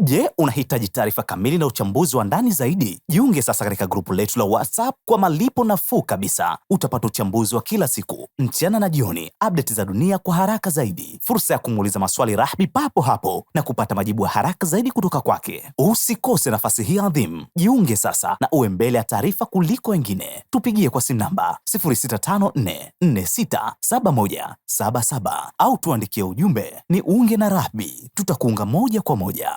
Je, unahitaji taarifa kamili na uchambuzi wa ndani zaidi? Jiunge sasa katika grupu letu la WhatsApp kwa malipo nafuu kabisa. Utapata uchambuzi wa kila siku, mchana na jioni, update za dunia kwa haraka zaidi, fursa ya kumuuliza maswali Rahby papo hapo na kupata majibu ya haraka zaidi kutoka kwake. Usikose nafasi hii adhimu. Jiunge sasa na uwe mbele ya taarifa kuliko wengine. Tupigie kwa simu namba 0654467177 au tuandikie ujumbe ni unge na Rahby. Tutakuunga moja kwa moja.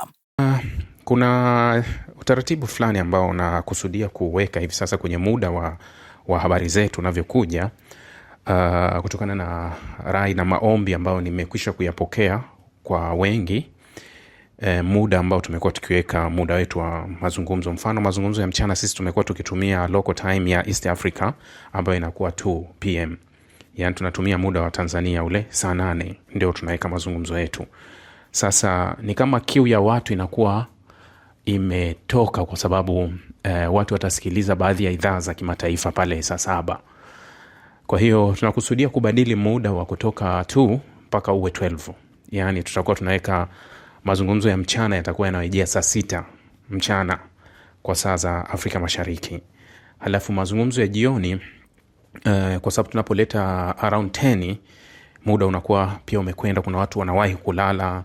Kuna utaratibu fulani ambao nakusudia kuweka hivi sasa kwenye muda wa habari zetu unavyokuja, kutokana na rai na maombi ambao nimekwisha kuyapokea kwa wengi. Muda ambao tumekuwa tukiweka muda wetu wa mazungumzo, mfano mazungumzo ya mchana sisi tumekuwa tukitumia local time ya East Africa ambayo inakuwa 2 PM. Yani tunatumia muda wa Tanzania ule saa 8 ndio tunaweka mazungumzo yetu. Sasa ni kama kiu ya watu inakuwa imetoka kwa sababu watu watasikiliza baadhi ya idhaa za kimataifa pale saa 7. Kwa hiyo tunakusudia kubadili muda wa kutoka 2 mpaka uwe 12. Yani tutakuwa tunaweka mazungumzo ya mchana yatakuwa yanarejea saa 6 mchana kwa saa za Afrika Mashariki. Halafu mazungumzo ya jioni, kwa sababu tunapoleta around 10 muda unakuwa pia umekwenda, kuna watu wanawahi kulala.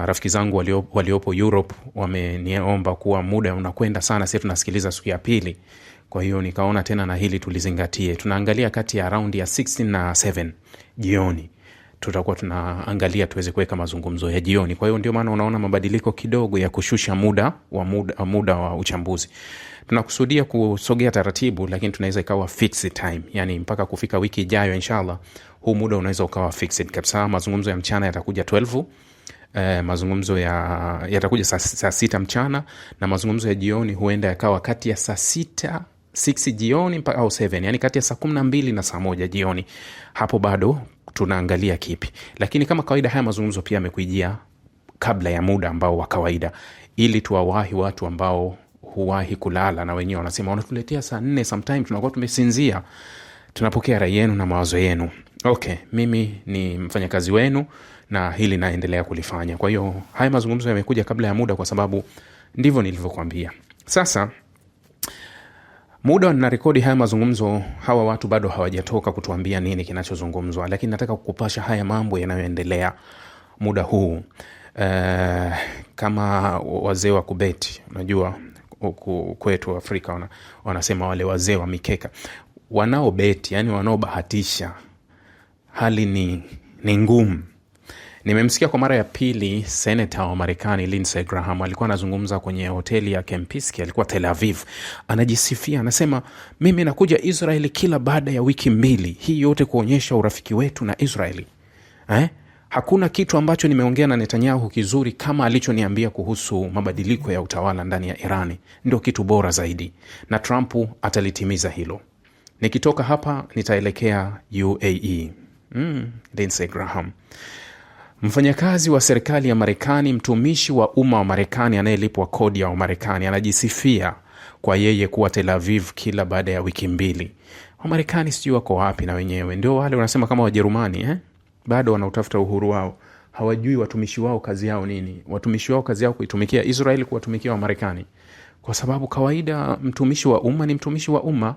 Rafiki zangu waliopo Europe wameniomba kuwa muda unakwenda sana, sisi tunasikiliza siku ya pili. Kwa hiyo nikaona tena na hili tulizingatie. Tunaangalia kati ya around ya 16 na 7 jioni. Tutakuwa tunaangalia tuweze kuweka mazungumzo ya jioni. Kwa hiyo ndio maana unaona mabadiliko kidogo ya kushusha muda wa uchambuzi. Tunakusudia kusogea taratibu, lakini tunaweza ikawa fixed time. Yani mpaka kufika wiki ijayo inshallah huu muda unaweza ukawa fixed kabisa. Mazungumzo ya mchana yatakuja 12. Mazungumzo yatakuja saa 6 mchana, na mazungumzo ya jioni huenda yakawa kati ya saa 6 jioni mpaka au 7, yani kati ya saa 12 na saa 1 jioni. Hapo bado tunaangalia kipi, lakini kama kawaida haya mazungumzo pia yamekuijia kabla ya muda ambao wa kawaida, ili tuwawahi watu ambao huwahi kulala na wenyewe wanasema wanatuletea saa 4, sometimes tunakuwa tumesinzia. Tunapokea rai yenu na mawazo yenu. Okay, mimi ni mfanyakazi wenu na hili naendelea kulifanya. Kwa hiyo haya mazungumzo yamekuja kabla ya muda kwa sababu ndivyo nilivyokuambia. Sasa muda na rekodi haya mazungumzo, hawa watu bado hawajatoka kutuambia nini kinachozungumzwa, lakini nataka kukupasha haya mambo yanayoendelea muda huu. Kama wazee wa kubeti, unajua kwetu Afrika wanasema wale wazee wa mikeka, wanaobeti, yani wanaobahatisha, hali ni ngumu. Nimemsikia kwa mara ya pili Senator wa Marekani Lindsey Graham alikuwa anazungumza kwenye hoteli ya Kempinski, alikuwa Tel Aviv. Anajisifia, anasema mimi nakuja Israeli kila baada ya wiki 2. Hii yote kuonyesha urafiki wetu na Israeli. Hakuna kitu ambacho nimeongea na Netanyahu kizuri kama alichoniambia kuhusu mabadiliko ya utawala ndani ya Irani. Ndio kitu bora zaidi, na Trump atalitimiza hilo. Nikitoka hapa nitaelekea UAE. Lindsey Graham, mfanyakazi wa serikali ya Marekani, mtumishi wa umma wa Marekani anayelipwa kodi ya Marekani, anajisifia kwa yeye kuwa Tel Aviv kila baada ya wiki 2. Wa Marekani sijui wako wapi na wenyewe. Ndio wale wanasema kama Wajerumani, bado wanautafuta uhuru wao. Hawajui watumishi wao kazi yao nini. Watumishi wao kazi yao kuitumikia Israeli, kuwatumikia wa Marekani. Kwa sababu kawaida mtumishi wa umma ni mtumishi wa umma.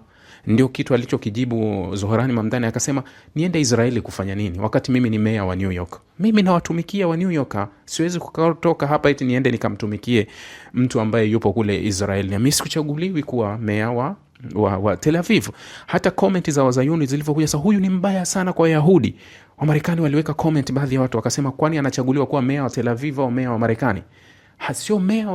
Ndio kitu alichokijibu Zohrani Mamdani, akasema niende Israeli kufanya nini wakati mimi ni meya wa New York? Mimi nawatumikia wa New York, siwezi kutoka hapa eti niende nikamtumikie mtu ambaye yupo kule Israeli. Mimi sikuchaguliwi kuwa meya wa Tel Aviv. Hata comment za Wazayuni zilivyokuja, sasa huyu ni mbaya sana kwa Wayahudi, wa Marekani waliweka comment, baadhi ya watu wakasema kwani anachaguliwa kuwa meya wa Tel Aviv au meya wa Marekani? Sio meya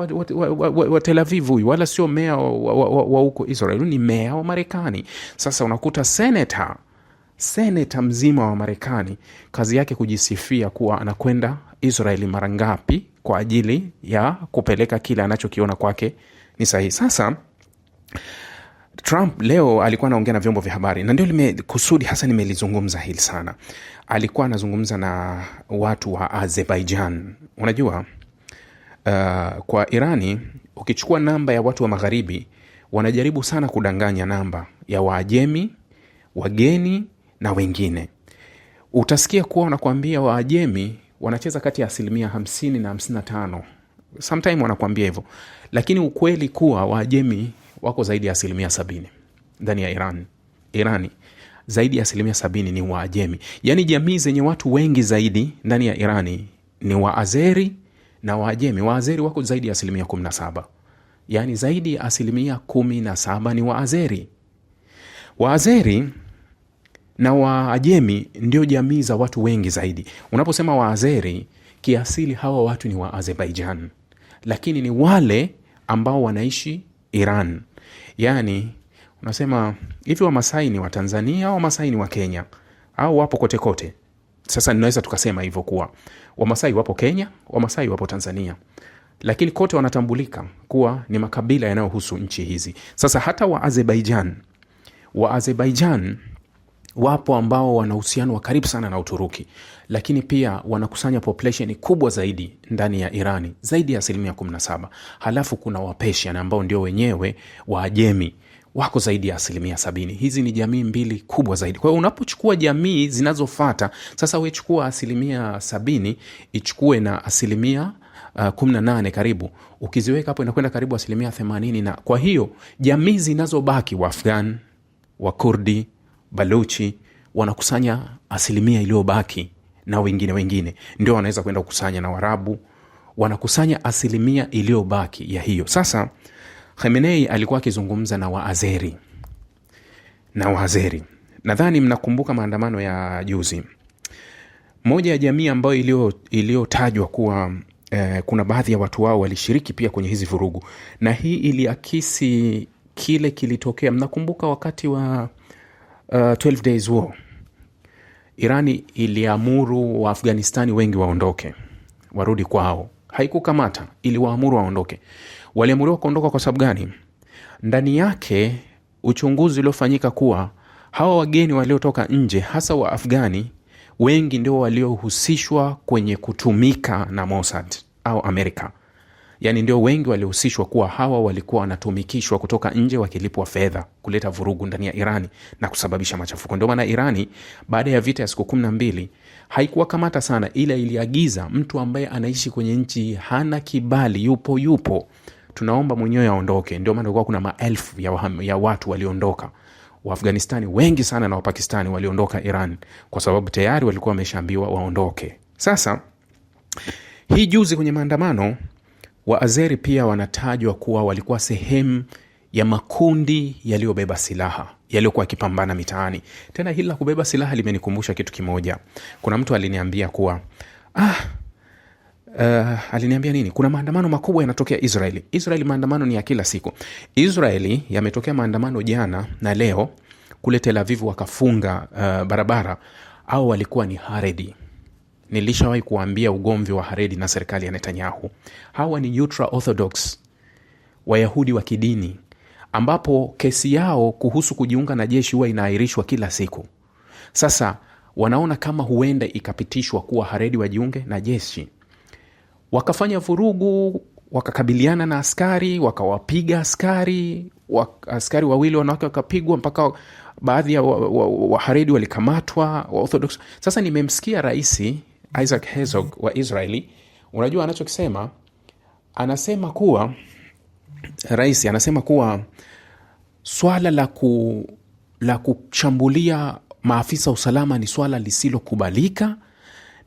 wa Tel Aviv huyu, wala sio meya wa huko Israel, ni meya wa Marekani. Sasa unakuta senator mzima wa Marekani kazi yake kujisifia kuwa anakwenda Israeli mara ngapi kwa ajili ya kupeleka kile anachokiona kwake ni sahihi. Sasa Trump leo alikuwa anaongea na vyombo vya habari, na ndio limekusudi hasa nimelizungumza hili sana. Alikuwa anazungumza na watu wa Azerbaijan. Unajua kwa Irani ukichukua namba ya watu wa magharibi wanajaribu sana kudanganya namba ya Waajemi, wageni na wengine. Utasikia kuwa wanakuambia Waajemi wanacheza kati ya 50% na 55% sometime wanakuambia hivyo, lakini ukweli kuwa Waajemi wako zaidi ya 70% ndani ya Irani zaidi ya 70% ni Waajemi. Yani jamii zenye watu wengi zaidi ndani ya Irani ni Waazeri na Waajemi. Waazeri wako zaidi ya 17%, yani zaidi ya 17% ni Waazeri. Waazeri na Waajemi ndio jamii za watu wengi zaidi. Unaposema Waazeri, kiasili hawa watu ni wa Azerbaijan, lakini ni wale ambao wanaishi Iran. Yani unasema hivi, Wamasai ni wa Tanzania au Wamasai ni wa Kenya au wapo kote kote? Sasa ninaweza tukasema hivyo kuwa Wamasai wapo Kenya, Wamasai wapo Tanzania, lakini kote wanatambulika kuwa ni makabila yanayohusu nchi hizi. Sasa hata wa Azerbaijan wapo ambao wana uhusiano wa karibu sana na Uturuki, lakini pia wanakusanya population kubwa zaidi ndani ya Irani, zaidi ya 17%. Halafu kuna Wapeshian ambao ndio wenyewe Waajemi, wako zaidi ya 70%. Hizi ni jamii mbili kubwa zaidi. Kwa hiyo unapochukua jamii zinazofuata, sasa wewe chukua 70%, ichukue na 18% karibu, ukiziweka hapo inakwenda karibu 80%. Na kwa hiyo jamii zinazobaki, Waafghan, Wakurdi, Baluchi, wanakusanya 1% iliyobaki, na wengine ndio wanaweza kwenda kukusanya, na Warabu wanakusanya 1% iliyobaki ya hiyo. Sasa Khamenei alikuwa akizungumza na Waazeri. Nadhani mnakumbuka maandamano ya juzi. Moja ya jamii ambayo iliyotajwa kuwa kuna baadhi ya watu wao walishiriki pia kwenye hizi vurugu, na hii iliakisi kile kilitokea. Mnakumbuka wakati wa 12 days war, Irani iliamuru wa Afghanistani wengi waondoke, warudi kwao. Haikukamata, iliwaamuru waondoke. Waliamuriwa kuondoka kwa sababu gani? Ndani yake uchunguzi uliofanyika kuwa hawa wageni waliotoka nje, hasa wa Afghani, wengi ndio waliohusishwa kwenye kutumika na Mossad au Amerika. Yani ndio wengi waliohusishwa kuwa hawa walikuwa wanatumikishwa kutoka nje, wakilipwa fedha kuleta vurugu ndani ya Irani na kusababisha machafuko. Ndio maana Irani baada ya vita ya siku 12 haikuwa kamata sana, ila iliagiza mtu ambaye anaishi kwenye nchi hana kibali, yupo tunaomba mwenyewe aondoke. Ndio maana kulikuwa kuna maelfu ya watu waliondoka. Waafganistani wengi sana na Wapakistani waliondoka Iran kwa sababu tayari walikuwa wameshaambiwa waondoke. Sasa hii juzi kwenye maandamano, Waazeri pia wanatajwa kuwa walikuwa sehemu ya makundi yaliyobeba silaha yaliyokuwa yakipambana mitaani. Tena hili la kubeba silaha limenikumbusha kitu kimoja. Kuna mtu aliniambia kuwa aliniambia nini? Kuna maandamano makubwa yanatokea Israeli. Maandamano ni ya kila siku. Israeli yametokea maandamano jana na leo. Kule Tel Aviv wakafunga barabara, au walikuwa ni Haredi. Nilishawahi kuambia ugomvi wa Haredi na serikali ya Netanyahu. Hawa ni ultra orthodox, Wayahudi wa kidini, ambapo kesi yao kuhusu kujiunga na jeshi huwa inaahirishwa kila siku. Sasa wanaona kama huenda ikapitishwa kuwa Haredi wajiunge na jeshi. Wakafanya vurugu, wakakabiliana na askari, wakawapiga askari, askari wawili wanawake wakapigwa, mpaka baadhi ya Haredi walikamatwa, wa Orthodox. Sasa nimemsikia Rais Isaac Herzog wa Israeli. Unajua anachokisema? Rais anasema kuwa swala la kushambulia maafisa usalama ni swala lisilokubalika,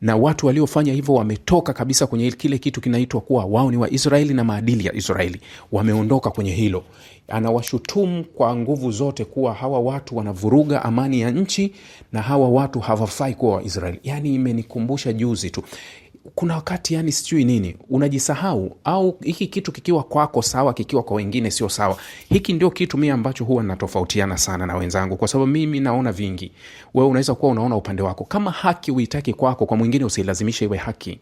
na watu waliofanya hivyo wametoka kabisa kwenye kile kitu kinaitwa kuwa wao ni wa Israeli na maadili ya Israeli. Wameondoka kwenye hilo. Anawashutumu kwa nguvu zote kuwa hawa watu wanavuruga amani ya nchi na hawa watu hawafai kuwa wa Israeli. Yani imenikumbusha juzi tu. Kuna wakati yani sijui nini, unajisahau, au hiki kitu kikiwa kwako sawa, kikiwa kwa wengine sio sawa. Hiki ndio kitu mimi ambacho huwa natofautiana sana na wenzangu, kwa sababu mimi naona vingi. Wewe unaweza kuwa unaona upande wako. Kama haki uitaki kwako, kwa mwingine usilazimishe iwe haki.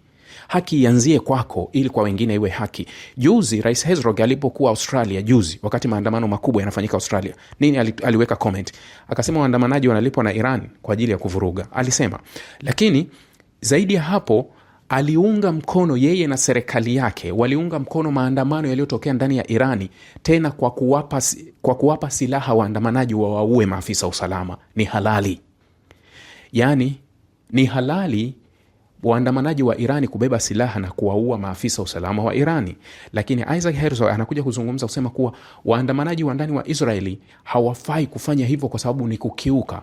Haki ianzie kwako ili kwa wengine iwe haki. Juzi Rais Herzog alipokuwa Australia juzi, wakati maandamano makubwa yanafanyika Australia, nini aliweka comment? Akasema waandamanaji wanalipwa na Iran kwa ajili ya kuvuruga. Alisema. Lakini zaidi ya hapo, aliunga mkono, yeye na serikali yake waliunga mkono maandamano yaliyotokea ndani ya Irani, tena kwa kuwapa silaha waandamanaji waue maafisa usalama. Ni halali. Yani ni halali waandamanaji wa Irani kubeba silaha na kuwaua maafisa usalama wa Irani. Lakini Isaac Herzog anakuja kuzungumza kusema kuwa waandamanaji wa ndani wa Israeli hawafai kufanya hivyo kwa sababu ni kukiuka.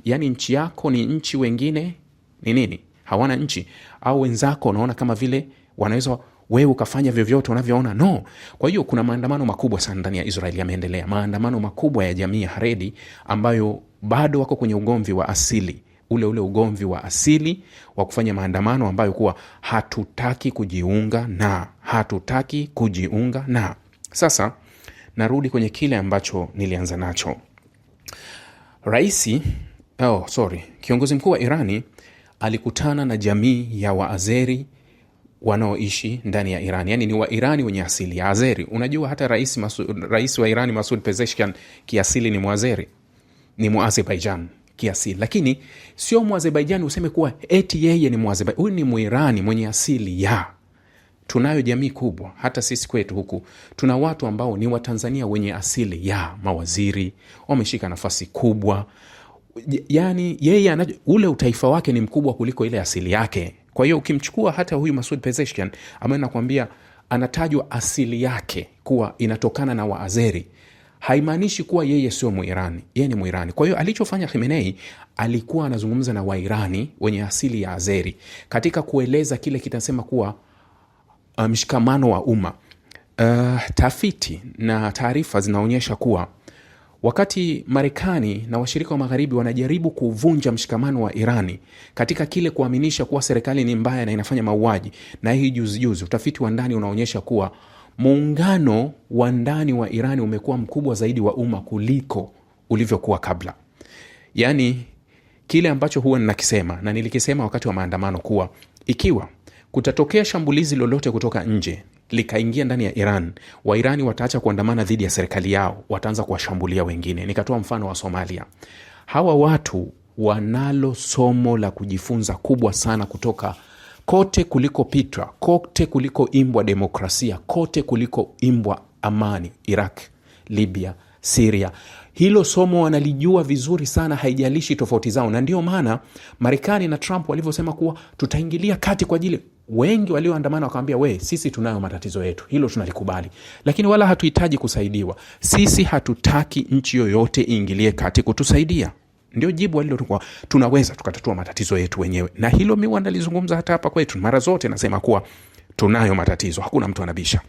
Yani nchi yako ni nchi, wengine ni nini? Hawana nchi. Au wenzako unaona kama vile wanaweza wewe ukafanya vyovyote unavyoona? No. Kwa hiyo kuna maandamano makubwa sana ndani ya Israeli yameendelea. Maandamano makubwa ya jamii ya Haredi ambayo bado wako kwenye ugomvi wa asili. Ule ugomvi wa asili wa kufanya maandamano ambayo kuwa hatutaki kujiunga na. Sasa narudi kwenye kile ambacho nilianza nacho. Kiongozi mkuu wa Irani alikutana na jamii ya Waazeri wanaoishi ndani ya Irani. Yani ni Wairani wenye asili ya Azeri. Unajua hata rais wa Irani Masoud Pezeshkian kiasili ni Muazeri, ni Muazerbaijan kiasili. Lakini sio Muazerbaijan useme kuwa eti yeye ni Muazerbaijan. Huyu ni Muirani mwenye asili ya. Tunayo jamii kubwa hata sisi kwetu huku. Tuna watu ambao ni Watanzania wenye asili ya mawaziri, wameshika nafasi kubwa. Yani yeye ule utaifa wake ni mkubwa kuliko ile asili yake. Kwa hiyo ukimchukua hata huyu Masoud Pezeshkian ambaye nakwambia anatajwa asili yake kuwa inatokana na Waazeri, haimaanishi kuwa yeye sio Muirani. Yeye ni Muirani. Kwa hiyo alichofanya Khamenei, alikuwa anazungumza na Wairani wenye asili ya Azeri katika kueleza kile kitasema kuwa mshikamano wa umma. Tafiti na taarifa zinaonyesha kuwa wakati Marekani na washirika wa magharibi wanajaribu kuvunja mshikamano wa Irani katika kile kuaminisha kuwa serikali ni mbaya na inafanya mauaji, na hii juzi utafiti wa ndani unaonyesha kuwa muungano wa ndani wa Irani umekuwa mkubwa zaidi wa umma kuliko ulivyokuwa kabla. Yani kile ambacho huwa ninakisema na nilikisema wakati wa maandamano kuwa ikiwa kutatokea shambulizi lolote kutoka nje likaingia ndani ya Iran, Wairani wataacha kuandamana dhidi ya serikali yao, wataanza kuwashambulia wengine. Nikatoa mfano wa Somalia. Hawa watu wanalo somo la kujifunza kubwa sana kutoka kote kuliko pitwa, kote kuliko imbwa demokrasia, kote kuliko imbwa amani. Iraq, Libya, Syria. Hilo somo wanalijua vizuri sana, haijalishi tofauti zao. Na ndio maana Marekani na Trump walivyosema kuwa tutaingilia kati kwa ajili, wengi walioandamana wakamwambia, sisi tunayo matatizo yetu, hilo tunalikubali, lakini wala hatuhitaji kusaidiwa. Sisi hatutaki nchi yoyote iingilie kati kutusaidia. Ndio jibu walilokuwa, tunaweza tukatatua matatizo yetu wenyewe. Na hilo mimi nalizungumza hata hapa kwetu mara zote, nasema kuwa tunayo matatizo, hakuna mtu anabisha,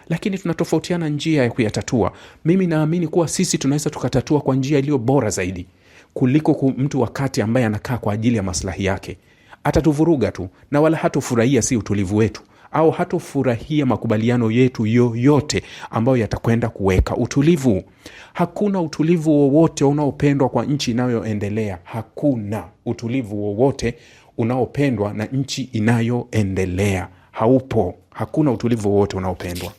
lakini tunatofautiana njia ya kuyatatua. Mimi naamini kuwa sisi tunaweza tukatatua kwa njia iliyo bora zaidi kuliko mtu wakati ambaye anakaa kwa ajili ya maslahi yake. Atatuvuruga tu na wala hatofurahia si utulivu wetu, au hatofurahia makubaliano yetu yoyote ambayo yatakwenda kuweka utulivu. Hakuna utulivu wowote unaopendwa kwa nchi inayoendelea. Hakuna utulivu wowote unaopendwa na nchi inayoendelea. Haupo. Hakuna utulivu wowote unaopendwa.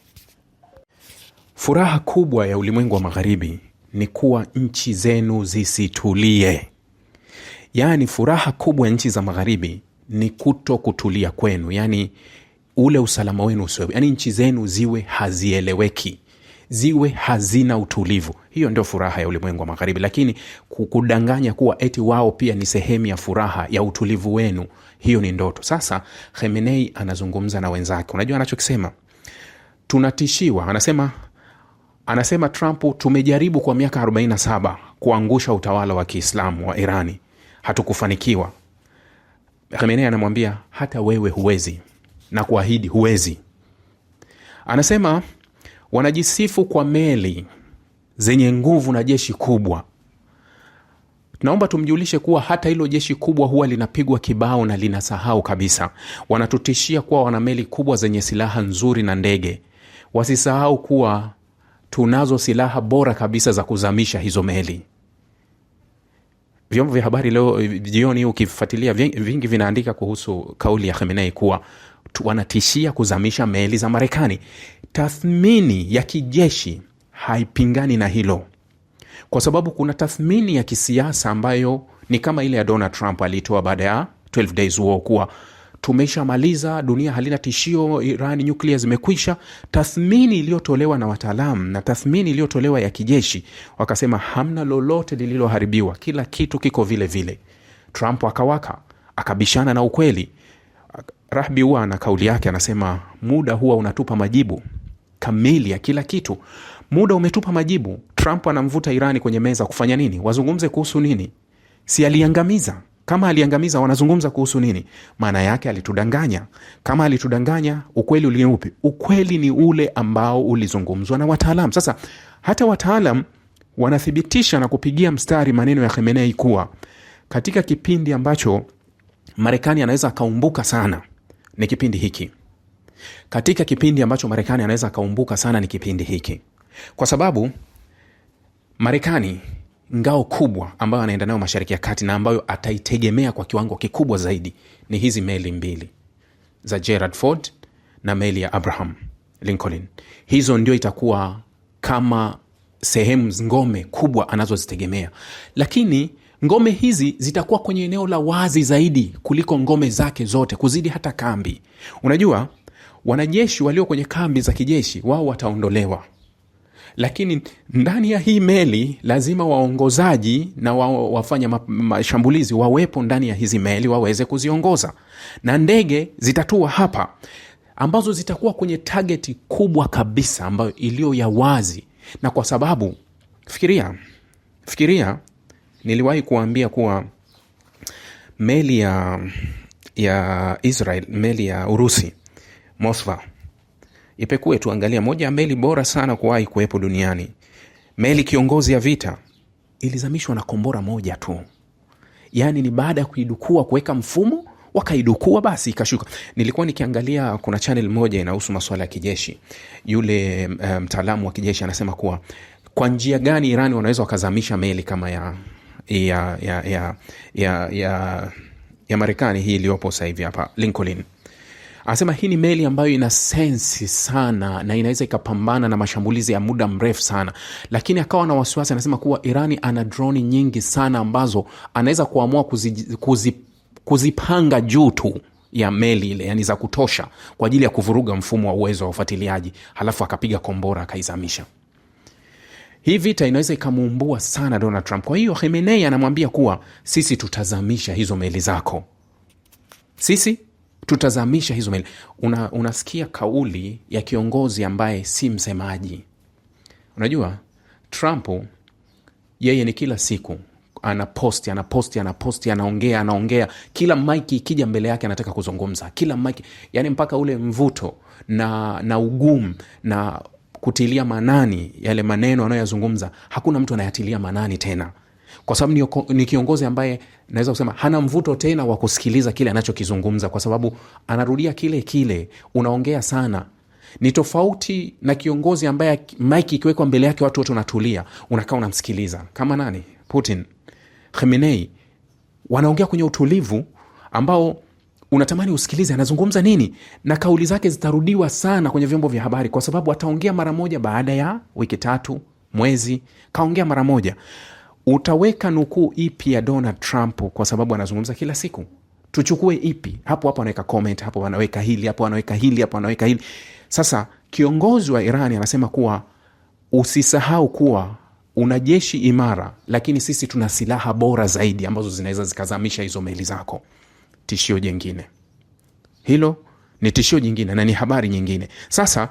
Furaha kubwa ya ulimwengu wa magharibi ni kuwa nchi zenu zisitulie. Yani furaha kubwa ya nchi za magharibi ni kuto kutulia kwenu. Yani ule usalama wenu usiwe. Yani nchi zenu ziwe hazieleweki, ziwe hazina utulivu. Hiyo ndio furaha ya ulimwengu wa magharibi. Lakini kudanganya kuwa eti wao pia ni sehemu ya furaha ya utulivu wenu, hiyo ni ndoto. Sasa Khamenei anazungumza na wenzake. Unajua anachokisema? Tunatishiwa. Anasema Trump, tumejaribu kwa miaka 47 kuangusha utawala wa Kiislamu wa Irani, hatukufanikiwa. Khamenei anamwambia hata wewe huwezi, na kuahidi huwezi. Anasema wanajisifu kwa meli zenye nguvu na jeshi kubwa. Naomba tumjulishe kuwa hata hilo jeshi kubwa huwa linapigwa kibao na linasahau kabisa. Wanatutishia kuwa wana meli kubwa zenye silaha nzuri na ndege. Wasisahau kuwa tunazo silaha bora kabisa za kuzamisha hizo meli. Vyombo vya habari leo jioni ukifuatilia vingi vinaandika kuhusu kauli ya Khamenei kuwa wanatishia kuzamisha meli za Marekani. Tathmini ya kijeshi haipingani na hilo, kwa sababu kuna tathmini ya kisiasa ambayo ni kama ile ya Donald Trump alitoa baada ya 12 days war kuwa tumeshamaliza, dunia halina tishio, Iran nuclear zimekwisha. Tathmini iliyotolewa na wataalamu na tathmini iliyotolewa ya kijeshi wakasema hamna lolote lililoharibiwa, kila kitu kiko vile vile. Trump akabishana na ukweli. Rahbi huwa na kauli yake, anasema muda huwa unatupa majibu kamili ya kila kitu. Muda umetupa majibu. Trump anamvuta Irani kwenye meza kufanya nini? Wazungumze kuhusu nini? Si aliangamiza? Kama aliangamiza, wanazungumza kuhusu nini? Maana yake alitudanganya. Kama alitudanganya, ukweli uli upi? Ukweli ni ule ambao ulizungumzwa na wataalam. Sasa hata wataalam wanathibitisha na kupigia mstari maneno ya Khamenei kuwa katika kipindi ambacho Marekani anaweza akaumbuka sana ni kipindi hiki. Katika kipindi ambacho Marekani anaweza akaumbuka sana ni kipindi hiki. Kwa sababu Marekani ngao kubwa ambayo anaenda nayo Mashariki ya Kati na ambayo ataitegemea kwa kiwango kikubwa zaidi ni hizi meli mbili za Gerald Ford na meli ya Abraham Lincoln. Hizo ndio itakuwa kama sehemu ngome kubwa anazozitegemea. Lakini ngome hizi zitakuwa kwenye eneo la wazi zaidi kuliko ngome zake zote, kuzidi hata kambi. Unajua, wanajeshi walio kwenye kambi za kijeshi wao wataondolewa. Lakini ndani ya hii meli lazima waongozaji na wafanya mashambulizi wawepo ndani ya hizi meli waweze kuziongoza. Na ndege zitatua hapa ambazo zitakuwa kwenye targeti kubwa kabisa ambayo ilio ya wazi. Na kwa sababu fikiria niliwahi kuambia kuwa meli ya Israel, meli ya Urusi Moskva, ipekue tuangalia, moja ya meli bora sana kuwahi kuwepo duniani, meli kiongozi ya vita, ilizamishwa na kombora moja tu. Yani ni baada ya kuidukua, kuweka mfumo, wakaidukua basi ikashuka. Nilikuwa nikiangalia, kuna channel moja inahusu masuala ya kijeshi. Yule mtaalamu wa kijeshi anasema kuwa kwa njia gani Irani wanaweza wakazamisha meli kama ya Marekani hii iliyopo sasa hivi hapa Lincoln. Anasema hii ni meli ambayo ina sensi sana na inaweza ikapambana na mashambulizi ya muda mrefu sana. Lakini akawa na wasiwasi, anasema kuwa Irani ana droni nyingi sana ambazo anaweza kuamua kuzipanga juu tu ya meli ile, yani za kutosha kwa ajili ya kuvuruga mfumo wa uwezo wa ufuatiliaji, halafu akapiga kombora akaizamisha. Hii vita inaweza ikamuumbua sana Donald Trump. Kwa hiyo Khamenei anamwambia kuwa sisi tutazamisha hizo meli zako. Sisi tutazamisha hizo meli. Unasikia kauli ya kiongozi ambaye si msemaji. Unajua Trump yeye ni kila siku anaposti, anaongea. Kila maiki ikija mbele yake anataka kuzungumza. Kila maiki, yani mpaka ule mvuto na ugumu na kutilia manani yale maneno anayoyazungumza, hakuna mtu anayatilia manani tena. Kwa sababu ni kiongozi ambaye naweza kusema hana mvuto tena wa kusikiliza kile anachokizungumza, kwa sababu anarudia kile, unaongea sana. Ni tofauti na kiongozi ambaye maiki ikiwekwa mbele yake watu wote unatulia, unakaa unamsikiliza. Kama nani? Putin, Khamenei, wanaongea kwenye utulivu ambao unatamani usikilize anazungumza nini, na kauli zake zitarudiwa sana kwenye vyombo vya habari, kwa sababu ataongea mara moja baada ya wiki 3, mwezi, kaongea mara moja. Utaweka nukuu ipi ya Donald Trump kwa sababu anazungumza kila siku? Tuchukue ipi? Hapo anaweka comment, hapo anaweka hili, hapo anaweka hili, hapo anaweka hili. Sasa kiongozi wa Irani anasema kuwa usisahau kuwa una jeshi imara, lakini sisi tuna silaha bora zaidi ambazo zinaweza zikazamisha hizo meli zako. Tishio jingine. Hilo ni tishio jingine na ni habari nyingine. Sasa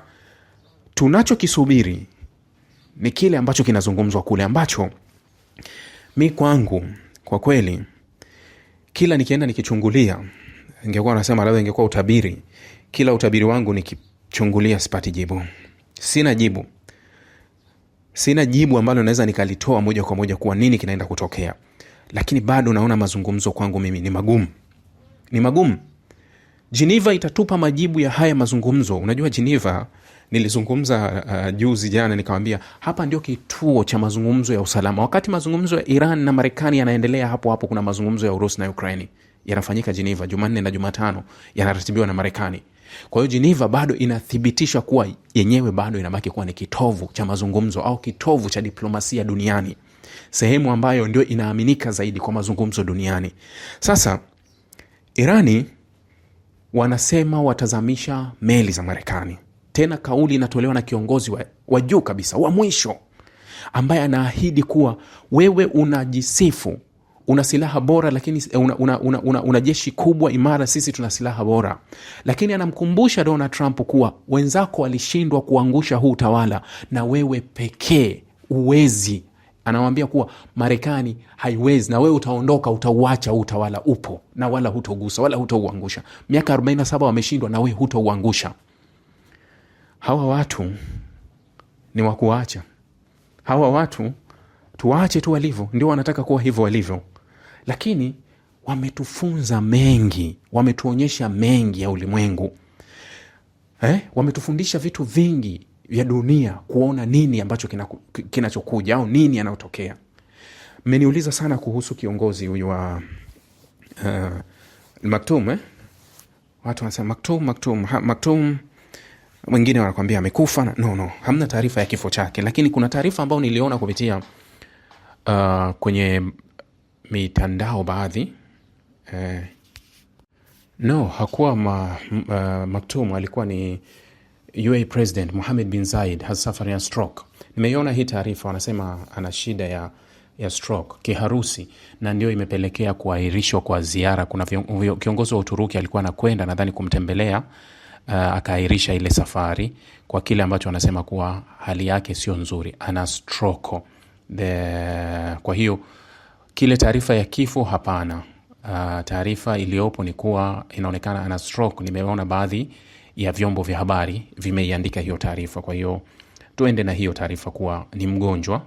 tunachokisubiri ni kile ambacho kinazungumzwa kule, ambacho mi kwangu kwa kweli kila nikienda nikichungulia, ingekuwa nasema labda ingekuwa utabiri, kila utabiri wangu nikichungulia sipati jibu. Sina jibu ambalo naweza nikalitoa moja kwa moja kuwa nini kinaenda kutokea. Lakini bado naona mazungumzo kwangu mimi ni magumu. Geneva itatupa majibu ya haya mazungumzo. Unajua Geneva, nilizungumza juzi jana nikamwambia hapa ndio kituo cha mazungumzo ya usalama. Wakati mazungumzo ya Iran na Marekani yanaendelea, hapo kuna mazungumzo ya Urusi na Ukraine yanafanyika Geneva Jumanne na Jumatano, yanaratibiwa na Marekani. Kwa hiyo Geneva bado inathibitisha kuwa yenyewe bado inabaki kuwa ni kitovu cha mazungumzo au kitovu cha diplomasia duniani, sehemu ambayo ndio inaaminika zaidi kwa mazungumzo duniani. Sasa Irani wanasema watazamisha meli za Marekani. Tena kauli inatolewa na kiongozi wa juu kabisa, wa mwisho, ambaye anaahidi kuwa wewe unajisifu una silaha bora, lakini una jeshi kubwa imara, sisi tuna silaha bora. Lakini anamkumbusha Donald Trump kuwa wenzako walishindwa kuangusha huu utawala na wewe pekee uwezi. Anamwambia kuwa Marekani haiwezi, na wewe utaondoka, utauacha huu utawala upo, na wala hutogusa wala hutauangusha. Miaka 47 wameshindwa, na wewe hutauangusha. Hawa watu ni wakuacha. Hawa watu tuwaache tu walivyo, ndio wanataka kuwa hivyo walivyo. Lakini wametufunza mengi, wametuonyesha mengi ya ulimwengu. Wametufundisha vitu vingi vya dunia, kuona nini ambacho kinachokuja au nini yanayotokea. Mmeniuliza sana kuhusu kiongozi huyu wa Maktoum. Watu wanasema Maktoum, wengine wanakuambia amekufa. No, hamna taarifa ya kifo chake, lakini kuna taarifa ambayo niliona kupitia kwenye mitandao baadhi. Hakuwa Maktoum, alikuwa ni UAE President Mohammed bin Zayed has suffering a stroke. Nimeiona hii taarifa, wanasema ana shida ya stroke kiharusi, na ndio imepelekea kuahirishwa kwa ziara. Kuna kiongozi wa Uturuki alikuwa anakwenda nadhani kumtembelea, akaahirisha ile safari kwa kile ambacho wanasema kuwa hali yake sio nzuri, ana stroke. Kwa hiyo kile taarifa ya kifo hapana. Taarifa iliyopo ni kuwa inaonekana ana stroke. Nimeona baadhi ya vyombo vya habari vimeiandika hiyo taarifa. Kwa hiyo tuende na hiyo taarifa kuwa ni mgonjwa,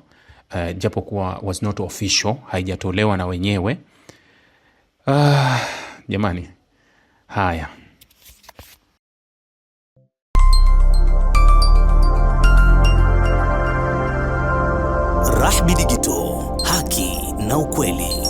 japo kuwa was not official, haijatolewa na wenyewe. Jamani, haya. Rahby Digital, haki na ukweli.